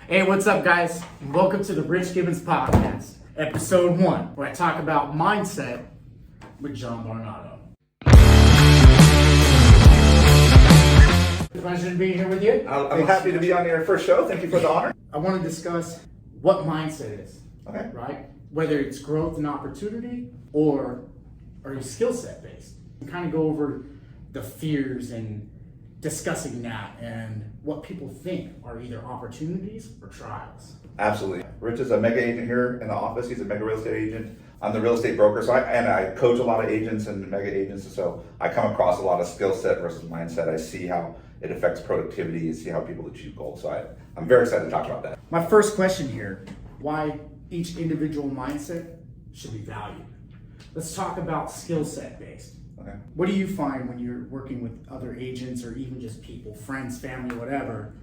Hey, what's up, guys? Welcome to the Rich Gibbens podcast, episode 1, where I talk about mindset with John Barnato. Pleasure to be here with you. I'm happy to be on your first show. Thank you for the honor. I want to discuss what mindset is, Okay. right? Whether it's growth and opportunity or are you skill set based? And kind of go over the fears and discussing that and what people think are either opportunities or trials. Absolutely. Rich is a mega agent here in the office. He's a mega real estate agent. I'm the real estate broker, so I coach a lot of agents and mega agents, so I come across a lot of skill set versus mindset. I see how it affects productivity and see how people achieve goals. So I'm very excited to talk about that. My first question here, why each individual mindset should be valued. Let's talk about skill set based. Okay. What do you find when you're working with other agents or even just people, friends, family, whatever,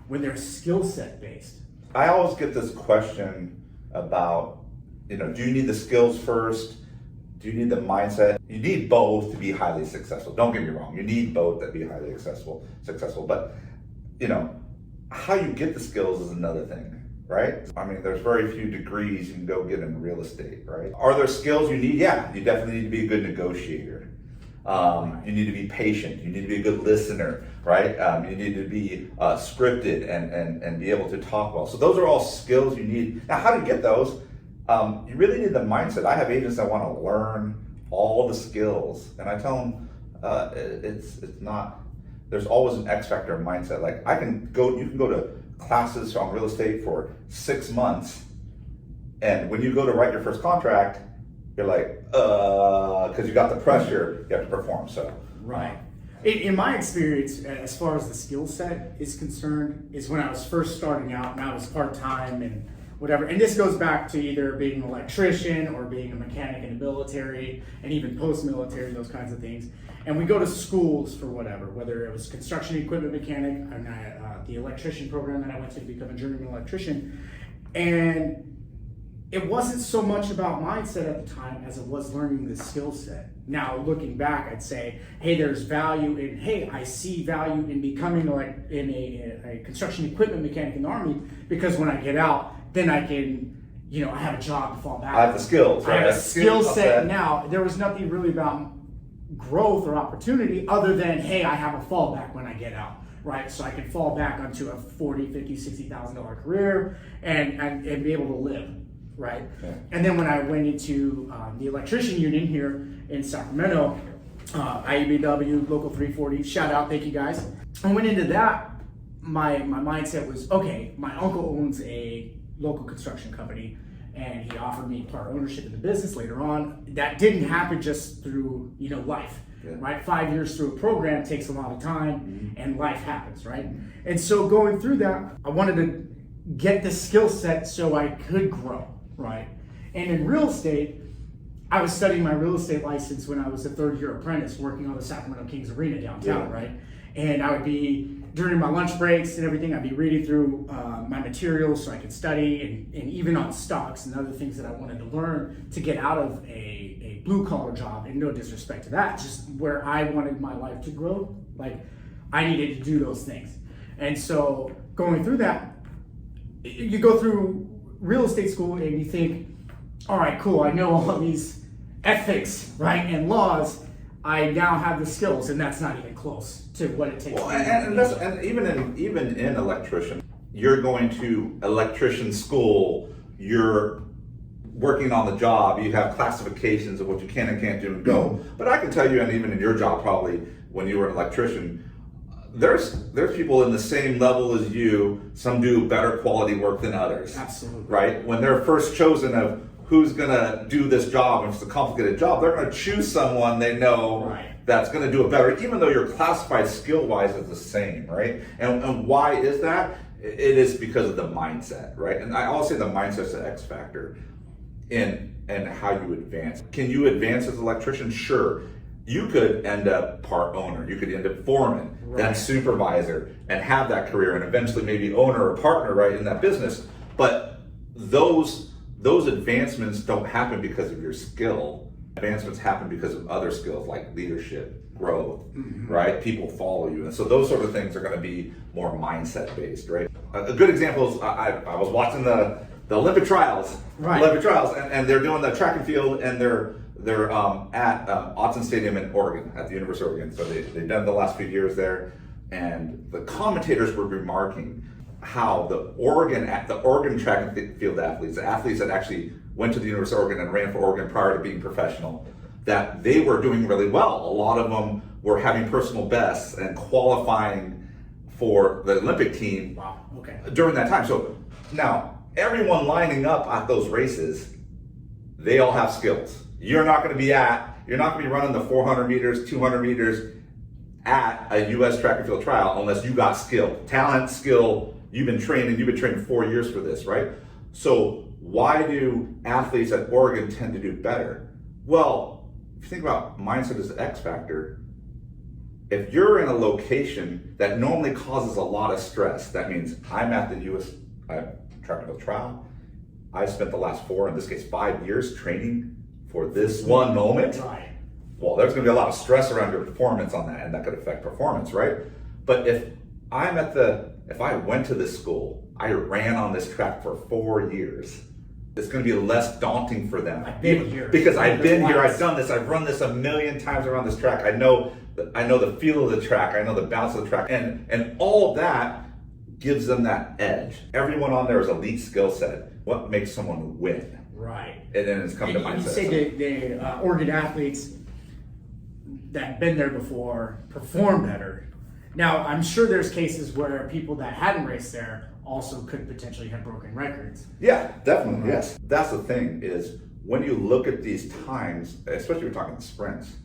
when they're skill set based? I always get this question about, do you need the skills first? Do you need the mindset? You need both to be highly successful. Don't get me wrong. You need both to be highly successful. But, how you get the skills is another thing, right? I mean, there's very few degrees you can go get in real estate, right? Are there skills you need? Yeah, you definitely need to be a good negotiator. You need to be patient. You need to be a good listener, right? You need to be scripted and be able to talk well. So those are all skills you need. Now, how do you get those? You really need the mindset. I have agents that want to learn all the skills, and I tell them it's not. There's always an X factor of mindset. Like you can go to classes on real estate for 6 months, and when you go to write your first contract, you're like, because you got the pressure, you have to perform. So right. In my experience, as far as the skill set is concerned, is when I was first starting out and I was part-time and whatever. And this goes back to either being an electrician or being a mechanic in the military and even post-military, those kinds of things. And we go to schools for whether it was construction equipment mechanic and the electrician program that I went to become a journeyman electrician. And it wasn't so much about mindset at the time as it was learning the skill set. Now, looking back, I'd say, hey, there's value in, I see value in becoming a construction equipment mechanic in the Army, because when I get out, then I can, I have a job to fall back on. I have the skills, right? I have a skill set now. There was nothing really about growth or opportunity other than, hey, I have a fallback when I get out. Right, so I can fall back onto a $40,000, $50,000, $60,000 career and be able to live. Right, yeah. And then when I went into the electrician union here in Sacramento, IEBW Local 340, shout out, thank you guys. I went into that. My mindset was, okay, my uncle owns a local construction company, and he offered me part ownership in the business later on. That didn't happen just through life. Yeah. Right, 5 years through a program takes a lot of time, and life happens, right? And so going through that, I wanted to get the skill set so I could grow. Right. And in real estate, I was studying my real estate license when I was a third-year apprentice working on the Sacramento Kings Arena downtown, yeah. Right? And I would be, during my lunch breaks and everything, I'd be reading through my materials so I could study and even on stocks and other things that I wanted to learn to get out of a blue-collar job, and no disrespect to that, just where I wanted my life to grow. Like, I needed to do those things. And so going through that, you go through real estate school and you think, all right, cool, I know all of these ethics, right, and laws. I now have the skills, and that's not even close to what it takes. Well, and even in electrician, you're going to electrician school, you're working on the job, you have classifications of what you can and can't do and go. But I can tell you, and even in your job probably when you were an electrician, there's people in the same level as you. Some do better quality work than others. Absolutely. Right? When they're first chosen of who's going to do this job, and it's a complicated job, they're going to choose someone they know that's going to do it better, even though you're classified skill-wise as the same, right? And why is that? It is because of the mindset, right? And I always say the mindset's the X factor in how you advance. Can you advance as an electrician? Sure. You could end up part owner, you could end up foreman, then supervisor, and have that career, and eventually maybe owner or partner, right, in that business. But those advancements don't happen because of your skill. Advancements happen because of other skills like leadership, growth, right? People follow you. And so those sort of things are going to be more mindset based, right? A good example is I was watching the Olympic trials, and they're doing the track and field, and they're at Autzen Stadium in Oregon, at the University of Oregon. So they've done the last few years there, and the commentators were remarking how the Oregon track and field athletes, the athletes that actually went to the University of Oregon and ran for Oregon prior to being professional, that they were doing really well. A lot of them were having personal bests and qualifying for the Olympic team during that time. So now, everyone lining up at those races, they all have skills. You're not going to be running the 400 meters, 200 meters at a U.S. track and field trial unless you got skill, talent, skill. You've been training 4 years for this, right? So why do athletes at Oregon tend to do better? Well, if you think about mindset as an X factor, if you're in a location that normally causes a lot of stress, that means I'm at the U.S. track and field trial. I spent the last 4, in this case 5 years, training for this one moment. Right. Well, there's going to be a lot of stress around your performance on that, and that could affect performance, right? But if I went to this school, I ran on this track for 4 years, it's going to be less daunting for them. I've been here. Because I've been here, I've done this, I've run this a million times around this track. I know the feel of the track, I know the bounce of the track, and all of that gives them that edge. Everyone on there is elite skill set. What makes someone win? Right. And then it's come to mindset. You say the Oregon athletes that have been there before perform better. Now, I'm sure there's cases where people that hadn't raced there also could potentially have broken records. Yeah, definitely, yes. That's the thing, is when you look at these times, especially if you're talking sprints,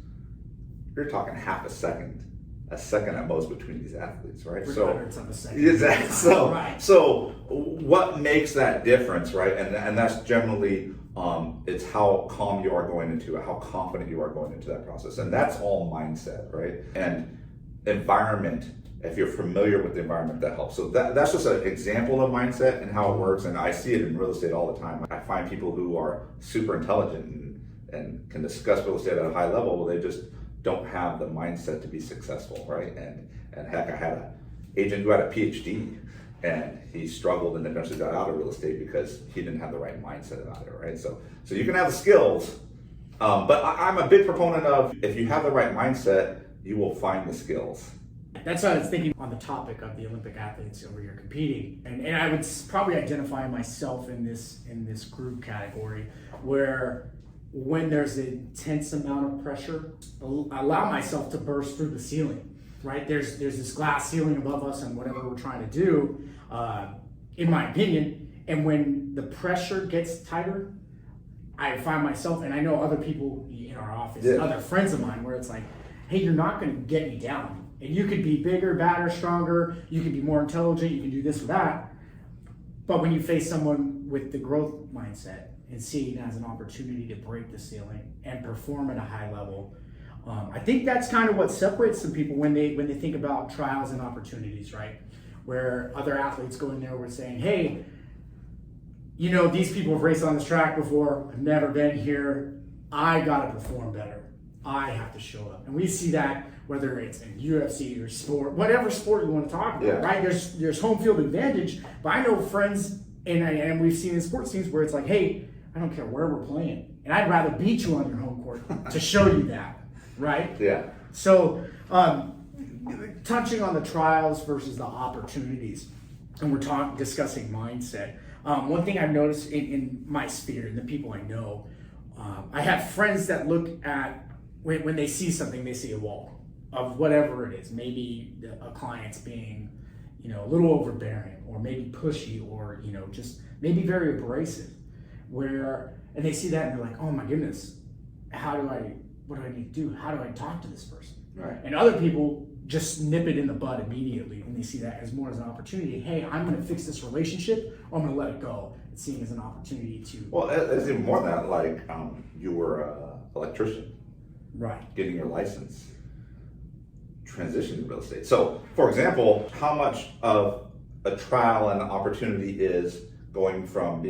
you're talking half a second at most between these athletes, right? Hundredths of a second. Exactly. So what makes that difference, right? And that's generally it's how calm you are going into it, how confident you are going into that process, and that's all mindset, right? And environment. If you're familiar with the environment, that helps. So that's just an example of mindset and how it works. And I see it in real estate all the time. I find people who are super intelligent and can discuss real estate at a high level, they just don't have the mindset to be successful, right? And heck, I had an agent who had a PhD and he struggled and eventually got out of real estate because he didn't have the right mindset about it, right? So you can have the skills, but I'm a big proponent of, if you have the right mindset, you will find the skills. That's what I was thinking on the topic of the Olympic athletes over here competing, and I would probably identify myself in this group category, where when there's an intense amount of pressure, allow myself to burst through the ceiling. Right? There's this glass ceiling above us and whatever we're trying to do, in my opinion. And when the pressure gets tighter, I find myself, and I know other people in our office, other friends of mine, where it's like, hey, you're not going to get me down. And you could be bigger, badder, stronger, you could be more intelligent, you can do this or that. But when you face someone with the growth mindset and see it as an opportunity to break the ceiling and perform at a high level, I think that's kind of what separates some people when they think about trials and opportunities, right? Where other athletes go in there with saying, hey, you know, these people have raced on this track before, I've never been here, I gotta perform better. I have to show up. And we see that whether it's in UFC or sport, whatever sport you want to talk about, right? There's home field advantage, but I know friends, and we've seen in sports teams where it's like, hey, I don't care where we're playing, and I'd rather beat you on your home court to show you that, right? Yeah. So, touching on the trials versus the opportunities, and we're discussing mindset. One thing I've noticed in my sphere, and the people I know, I have friends that look at, when they see something, they see a wall of whatever it is. Maybe a client's being, a little overbearing, or maybe pushy, or, just maybe very abrasive, and they see that and they're like, oh my goodness, what do I need to do? How do I talk to this person? Right. And other people just nip it in the bud immediately, and they see that as more as an opportunity. Hey, I'm going to fix this relationship, or I'm going to let it go. It's seen as an opportunity to. Well, it's even more than that. Like you were an electrician, right? Getting your license, transition to real estate. So, for example, how much of a trial and opportunity is going from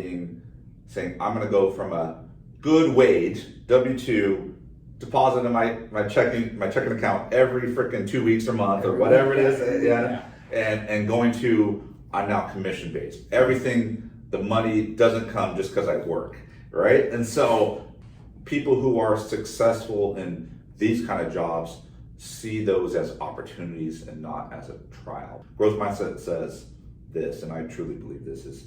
saying I'm going to go from a good wage W-2 deposit in my checking account every freaking 2 weeks or month or whatever it is, and going to, I'm now commission based. Everything, the money doesn't come just because I work, right? And so people who are successful in these kind of jobs see those as opportunities and not as a trial. Growth mindset says this, and I truly believe this, is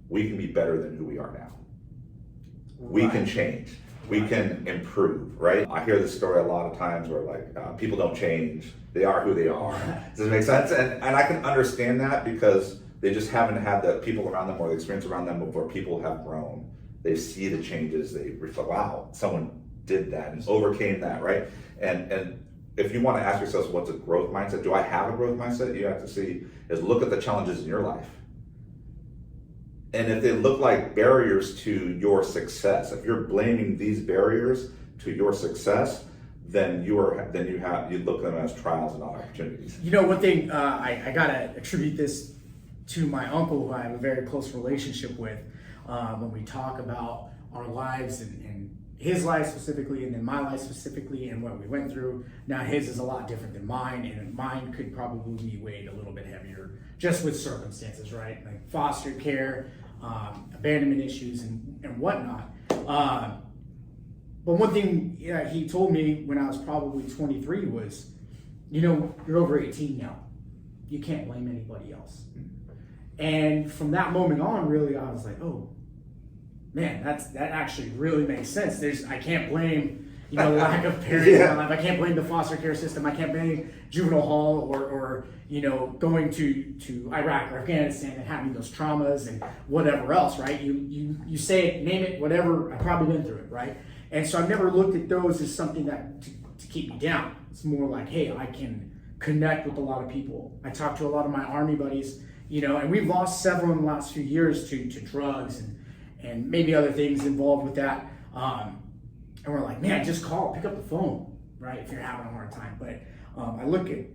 we can be better than who we are now. We can change. We can improve, right? I hear this story a lot of times where like people don't change. They are who they are. Does it make sense? And I can understand that because they just haven't had the people around them or the experience around them before people have grown. They see the changes. They reflect, wow, someone did that and overcame that, right? And if you want to ask yourselves what's a growth mindset, do I have a growth mindset? You have to see is look at the challenges in your life. And if they look like barriers to your success, if you're blaming these barriers to your success, then you look at them as trials and not opportunities. You know, one thing I gotta attribute this to my uncle, who I have a very close relationship with. When we talk about our lives and his life specifically, and then my life specifically, and what we went through. Now his is a lot different than mine, and mine could probably be weighed a little bit heavier just with circumstances, right? Like foster care, abandonment issues, and whatnot. But one thing he told me when I was probably 23 was, you know, you're over 18 now. You can't blame anybody else. And from that moment on, really, I was like, oh, man, that actually really makes sense. I can't blame, you know, lack of parents in my life. I can't blame the foster care system. I can't blame juvenile hall or you know, going to Iraq or Afghanistan and having those traumas and whatever else, right? You say it, name it, whatever. I've probably been through it, right? And so I've never looked at those as something that to keep me down. It's more like, hey, I can connect with a lot of people. I talk to a lot of my Army buddies, you know, and we've lost several in the last few years to drugs and maybe other things involved with that. And we're like, man, just call, pick up the phone, right? If you're having a hard time. But I look at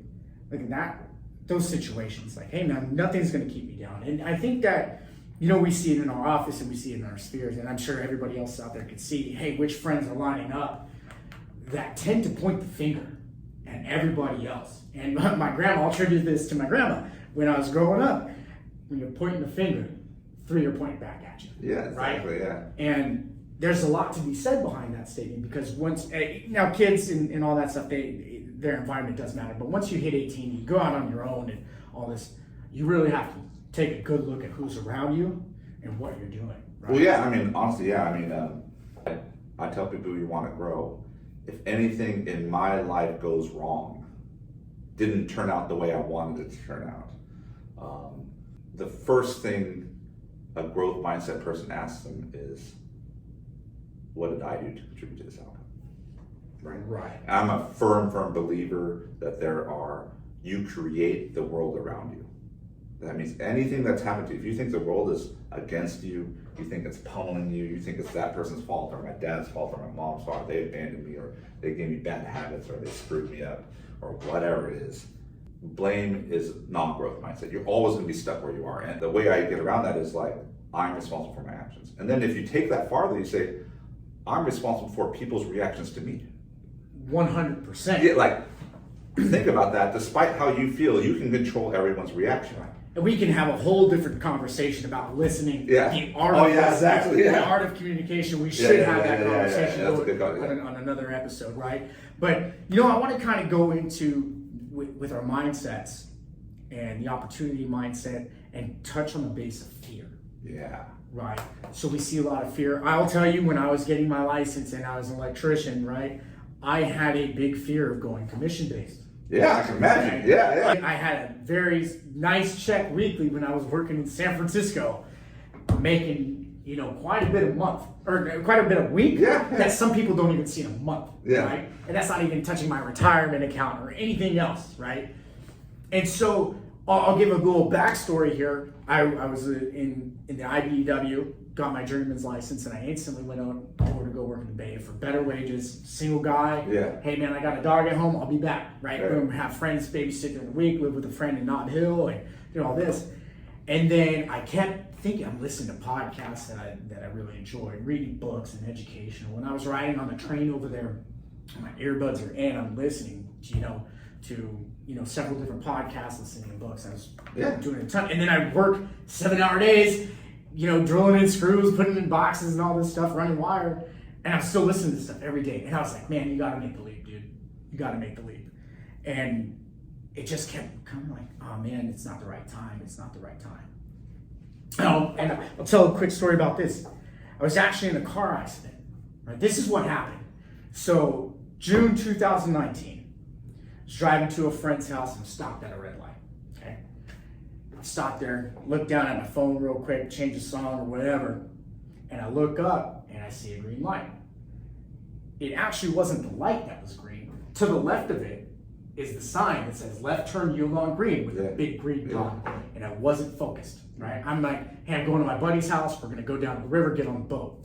those situations like, hey man, nothing's gonna keep me down. And I think that, you know, we see it in our office and we see it in our spheres, and I'm sure everybody else out there could see, hey, which friends are lining up that tend to point the finger at everybody else. And my grandma, I'll attribute this to my grandma. When I was growing up, when you're pointing the finger, 3 are pointing back at you. Yeah, exactly, right? yeah. And there's a lot to be said behind that statement, because once, now kids and all that stuff, their environment does matter, but once you hit 18, you go out on your own and all this, you really have to take a good look at who's around you and what you're doing. Right? Well, yeah, I mean, honestly, yeah, I mean, I tell people you want to grow. If anything in my life goes wrong, didn't turn out the way I wanted it to turn out, the first thing a growth mindset person asks them is, what did I do to contribute to this outcome? Right. I'm a firm believer that you create the world around you. That means anything that's happened to you, if you think the world is against you, you think it's pummeling you, you think it's that person's fault or my dad's fault or my mom's fault, they abandoned me or they gave me bad habits or they screwed me up or whatever it is, blame is not growth mindset. You're always going to be stuck where you are. And the way I get around that is like, I'm responsible for my actions. And then if you take that farther, you say, I'm responsible for people's reactions to me. 100%. Yeah, like, think about that. Despite how you feel, you can control everyone's reaction. And we can have a whole different conversation about listening. Yeah. The art exactly. The art of communication. We should have that conversation That's a good call, on another episode, right? But you know, I want to kind of go into with our mindsets and the opportunity mindset and touch on the base of fear. Yeah. Right. So we see a lot of fear. I'll tell you, when I was getting my license and I was an electrician, right, I had a big fear of going commission based. Yeah, I can imagine. Yeah. I had a very nice check weekly when I was working in San Francisco, making, you know, quite a bit a month, or quite a bit a week. Yeah. That some people don't even see in a month. Yeah. Right. And that's not even touching my retirement account or anything else. Right. And so I'll give a little backstory here. I was in the IBEW, got my journeyman's license, and I instantly went over to go work in the Bay for better wages, single guy. Yeah. Hey man, I got a dog at home, I'll be back, right? Boom, have friends babysit during the week, live with a friend in Nob Hill, and do all this. And then I kept think I'm listening to podcasts that I really enjoy, reading books and educational. When I was riding on the train over there, my earbuds are in, I'm listening, to several different podcasts, listening to books. I was doing a ton, and then I work 7-hour days, drilling in screws, putting in boxes and all this stuff, running wire, and I'm still listening to this stuff every day. And I was like, man, you got to make the leap, dude. You got to make the leap. And it just kept coming like, oh man, it's not the right time. It's not the right time. And I'll tell a quick story about this. I was actually in a car accident. Right? This is what happened. So June 2019, I was driving to a friend's house and stopped at a red light. Okay, I stopped there, looked down at my phone real quick, change the song or whatever, and I look up and I see a green light. It actually wasn't the light that was green. To the left of it is the sign that says left turn yield on green with a big green dot, and I wasn't focused. Right, I'm like, hey, I'm going to my buddy's house. We're gonna go down to the river, get on the boat.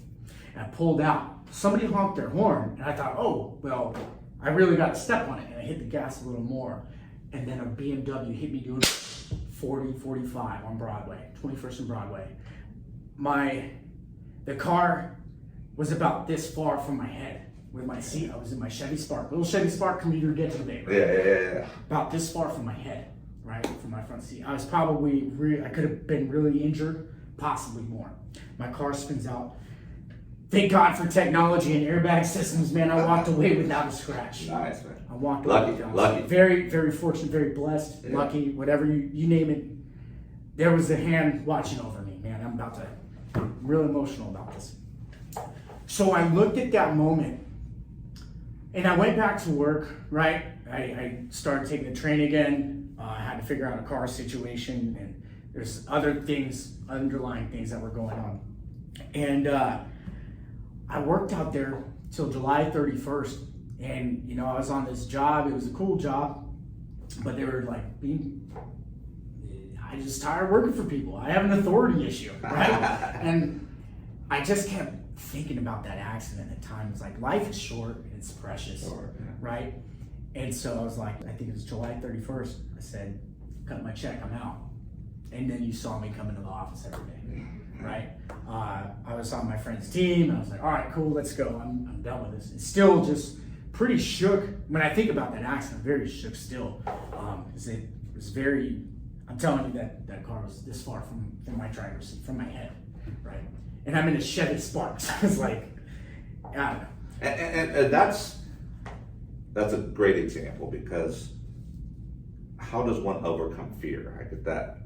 And I pulled out. Somebody honked their horn, and I thought, oh, well, I really got to step on it, and I hit the gas a little more. And then a BMW hit me doing 40, 45 on Broadway, 21st and Broadway. The car was about this far from my head with my seat. I was in my Chevy Spark, little Chevy Spark commuter get to the bay. Right? Yeah. About this far from my head, right, from my front seat. I was probably, I could have been really injured, possibly more. My car spins out. Thank God for technology and airbag systems, man. I walked away without a scratch. Nice, man. I walked away without a scratch. Very, very fortunate, very blessed, lucky, whatever you name it. There was a hand watching over me, man. I'm real emotional about this. So I looked at that moment and I went back to work, right? I started taking the train again. I had to figure out a car situation, and there's other things, underlying things that were going on. And I worked out there till July 31st, and I was on this job. It was a cool job, but they were like, I just tired working for people. I have an authority issue, right? And I just kept thinking about that accident at times. Like, life is short and it's precious, right? And so I was like, I think it was July 31st. I said, cut my check, I'm out. And then you saw me come into the office every day, right? I was on my friend's team, and I was like, all right, cool, let's go. I'm done with this. It's still just pretty shook. When I think about that accident, I'm very shook still. Because it was very, I'm telling you that car was this far from my driver's seat, from my head, right? And I'm in a Chevy Spark, so I was like, I don't know. And that's a great example, because how does one overcome fear? I get that.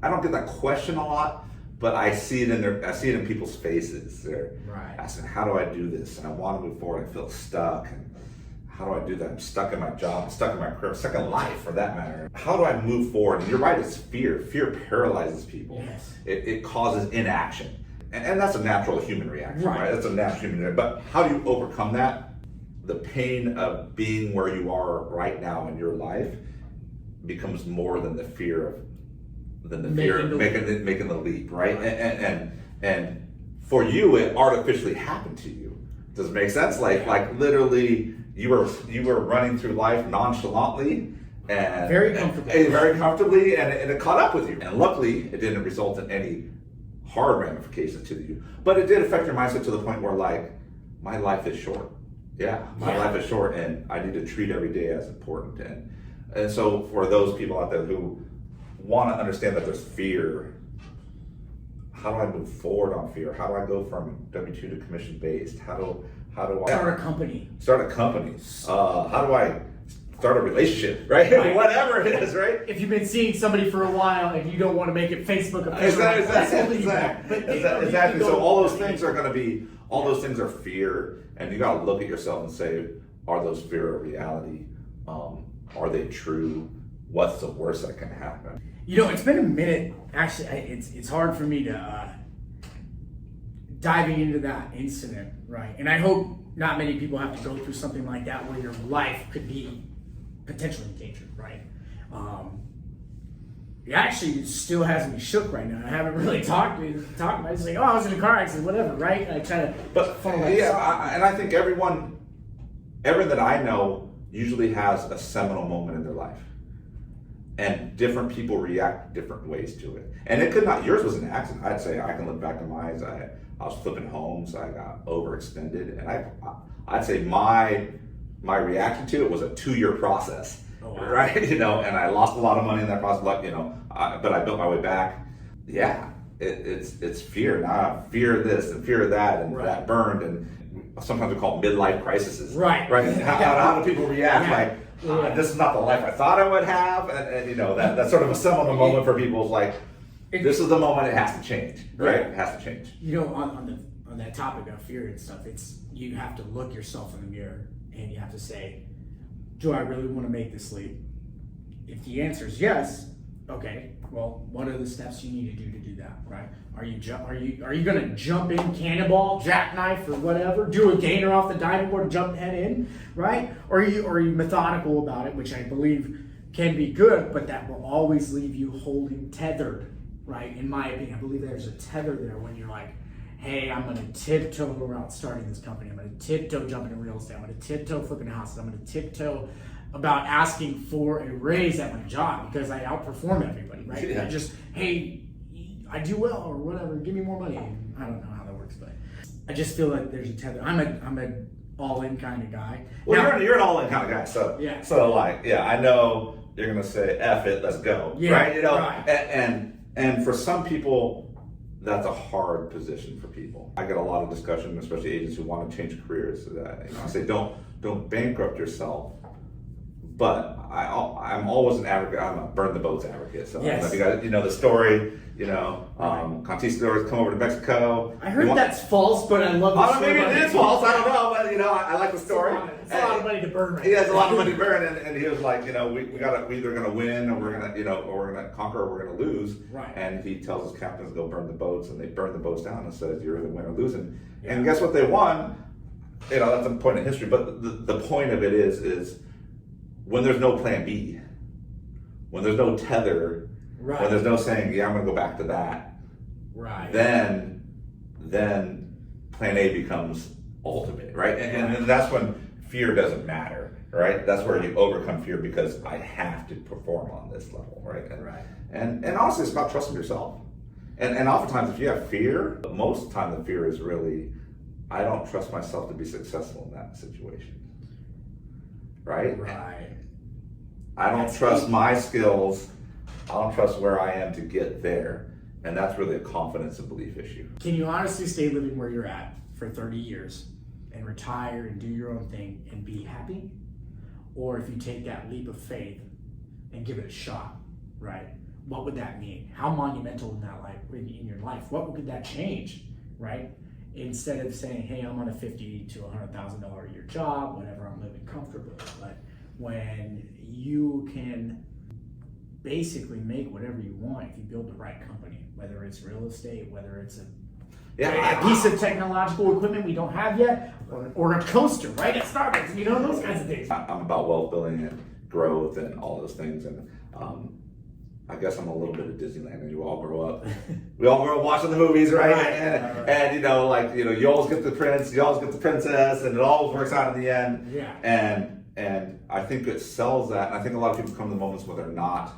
I don't get that question a lot, but I see it in people's faces. They're asking, how do I do this? And I want to move forward. I feel stuck. And how do I do that? I'm stuck in my job, I'm stuck in my career, I'm stuck in life for that matter. How do I move forward? And you're right, it's fear. Fear paralyzes people. Yes. It causes inaction. And that's a natural human reaction, right? That's a natural human reaction. But how do you overcome that? The pain of being where you are right now in your life becomes more than the fear of making the leap, right? And for you, it artificially happened to you. Does it make sense? Like literally, you were running through life nonchalantly and very comfortably, and it caught up with you. And luckily, it didn't result in any hard ramifications to you, but it did affect your mindset to the point where, like, my life is short. My life is short, and I need to treat every day as important. And so for those people out there who want to understand that there's fear, how do I move forward on fear? How do I go from W-2 to commission based? How do I start a company? How do I start a relationship, right? Whatever it is, right? If you've been seeing somebody for a while and you don't want to make it Facebook official, exactly. So all those things are going to be, all those things are fear, and you got to look at yourself and say, are those fear a reality? Are they true? What's the worst that can happen? It's been a minute. Actually, it's hard for me to diving into that incident, right? And I hope not many people have to go through something like that where your life could be potentially endangered, right? It actually still has me shook right now. I haven't really talked about it. It's like, oh, I was in a car accident, whatever, right? And I try to and I think everyone that I know usually has a seminal moment in their life. And different people react different ways to it. And it could not, yours was an accident. I'd say I can look back at mine. I was flipping homes, I got overextended, and I'd say my reaction to it was a 2-year process. Oh, wow. Right? And I lost a lot of money in that process, but I built my way back. Yeah, it's fear. Now I fear this and fear that, and that burned, and sometimes we call it midlife crises. Right. How do people react? This is not the life I thought I would have, and that's sort of a seminal moment for people. Is like, this is the moment it has to change, right? It has to change. On that topic of fear and stuff, you have to look yourself in the mirror and you have to say, do I really want to make this leap? If the answer is yes, okay, well, what are the steps you need to do that, right? Are you going to jump in, cannonball, jackknife, or whatever, do a gainer off the diving board, jump head in, right? Or are you methodical about it, which I believe can be good, but that will always leave you holding tethered, right? In my opinion, I believe there's a tether there when you're like, hey, I'm going to tiptoe around starting this company. I'm going to tiptoe jumping in real estate. I'm going to tiptoe flipping houses. I'm going to tiptoe about asking for a raise at my job because I outperform everybody, right? Yeah. I just, hey, I do well or whatever, give me more money. I don't know how that works, but I just feel like there's a tether. I'm an all-in kind of guy. Well, now, you're an all-in kind of guy, so yeah. So I know you're gonna say F it, let's go, yeah, right? Right. And for some people, that's a hard position for people. I get a lot of discussion, especially agents who want to change careers. I say don't bankrupt yourself. But I'm always an advocate. I'm a burn the boats advocate. So yes. I don't know if you guys, the story. Conquistadors come over to Mexico. I heard that's false, but I love the story. Maybe it is false. I don't know, but I like the story. It's a lot of money to burn. Right? He has a lot of money to burn, and he was like, we're either gonna win, or we're gonna conquer, or we're gonna lose. Right. And he tells his captains go burn the boats, and they burn the boats down and says you're either win or losing. Yeah. And guess what? They won. That's a point in history. But the point of it is when there's no plan B, when there's no tether, right. When there's no saying, yeah, I'm going to go back to that, right? Then plan A becomes ultimate, right? And that's when fear doesn't matter, right? That's where you overcome fear because I have to perform on this level, right? And honestly, it's about trusting yourself. And oftentimes, if you have fear, most of the time the fear is really, I don't trust myself to be successful in that situation. Right? I don't trust my skills. I don't trust where I am to get there. And that's really a confidence and belief issue. Can you honestly stay living where you're at for 30 years and retire and do your own thing and be happy? Or if you take that leap of faith and give it a shot, right? What would that mean? How monumental in your life? What would that change, right? Instead of saying, hey, I'm on a $50,000 to $100,000 a year job, whatever, I'm living comfortably. But when you can basically make whatever you want if you build the right company, whether it's real estate, whether it's a piece of technological equipment we don't have yet, or a coaster, right, at Starbucks, those kinds of things. I'm about wealth building and growth and all those things. And I guess I'm a little bit of Disneyland, and you all grow up. We all grow up watching the movies, right? And you always get the prince, you always get the princess, and it always works out in the end. Yeah. And I think it sells that. And I think a lot of people come to moments where they're not,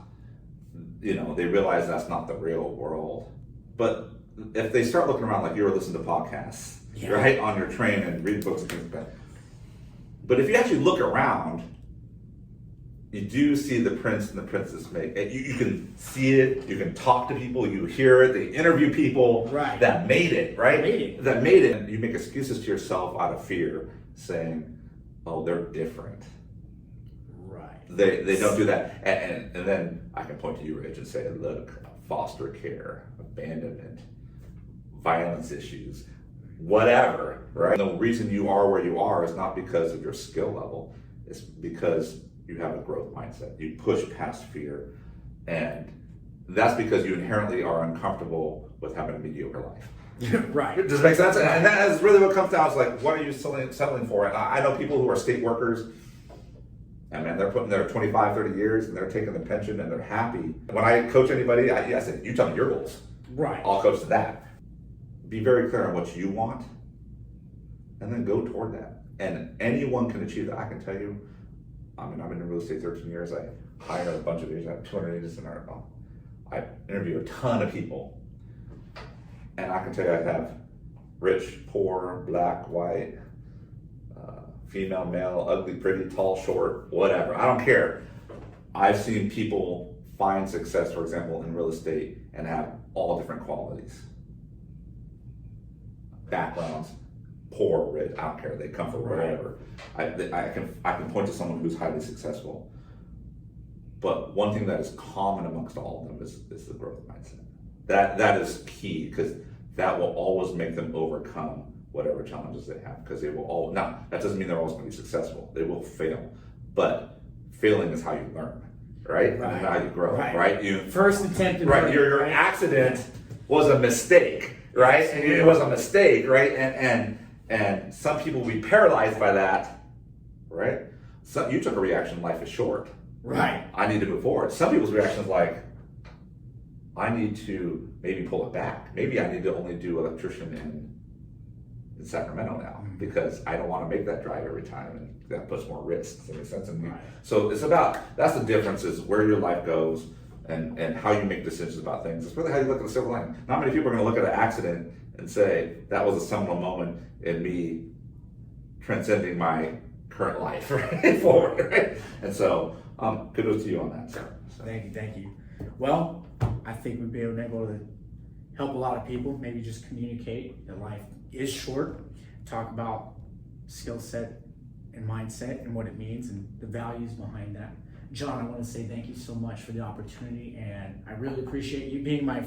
they realize that's not the real world. But if they start looking around, like you were listening to podcasts, right, on your train and reading books and things like that. But if you actually look around, you do see the prince and the princess make it. You can see it, you can talk to people, you hear it, they interview people that made it, right? That made it. And you make excuses to yourself out of fear, saying, oh, they're different. Right. They don't do that. And then I can point to you, Rich, and say, look, foster care, abandonment, violence issues, whatever, right? The reason you are where you are is not because of your skill level, it's because you have a growth mindset. You push past fear, and that's because you inherently are uncomfortable with having a mediocre life. Right. Does it make sense? And that is really what comes down to, like, what are you settling for? And I know people who are state workers, and man, they're putting there 25, 30 years, and they're taking the pension, and they're happy. When I coach anybody, I said, you tell me your goals. Right. I'll coach to that. Be very clear on what you want, and then go toward that. And anyone can achieve that. I can tell you, I've been in real estate 13 years. hire a bunch of agents. I have 200 agents in our. I interview a ton of people, and I can tell you I have rich, poor, black, white, female, male, ugly, pretty, tall, short, whatever. I don't care. I've seen people find success, for example, in real estate and have all different qualities, backgrounds, poor, rich. I don't care. They come from wherever. I can point to someone who's highly successful. But one thing that is common amongst all of them is the growth mindset. That is key, because that will always make them overcome whatever challenges they have. Because they will all, now that doesn't mean they're always going to be successful. They will fail, but failing is how you learn, right? And how you grow, right? You first attempt, right? Your accident was a mistake, right? And it was a mistake, right? And some people will be paralyzed by that, right? So you took a reaction, life is short. Right. I need to move forward. Some people's reaction is like, I need to maybe pull it back. Maybe I need to only do electrician in Sacramento now, because I don't want to make that drive every time, and that puts more risks. Does that make sense? And so it's about, that's the difference, is where your life goes and how you make decisions about things. It's really how you look at the silver lining. Not many people are going to look at an accident and say, that was a seminal moment in me transcending my current life forward, right? And so, kudos to you on that, sir. So. Thank you. Well, I think we've been able to help a lot of people, maybe just communicate that life is short, talk about skill set and mindset and what it means and the values behind that. Jon, I want to say thank you so much for the opportunity, and I really appreciate you being my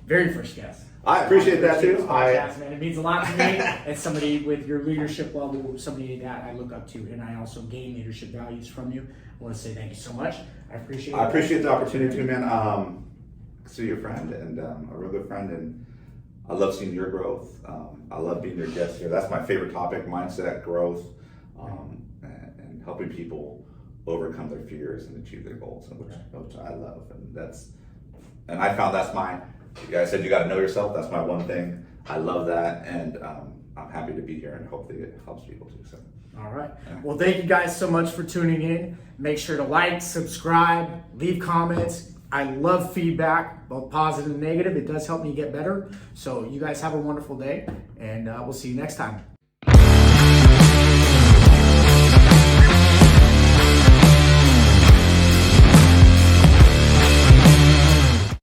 very first guest. I appreciate that too. Man, it means a lot to me. As somebody with your leadership level, somebody that I look up to, and I also gain leadership values from you. I want to say thank you so much. I appreciate the opportunity too, man. So you're a friend, and a real good friend, and I love seeing your growth. I love being your guest here. That's my favorite topic: mindset, growth, and helping people overcome their fears and achieve their goals, which I love. And I found that's mine. You guys said you got to know yourself. That's my one thing. I love that, and I'm happy to be here, and hopefully it helps people too. So. All right. Well, thank you guys so much for tuning in. Make sure to like, subscribe, leave comments. I love feedback, both positive and negative. It does help me get better. So you guys have a wonderful day, and we'll see you next time.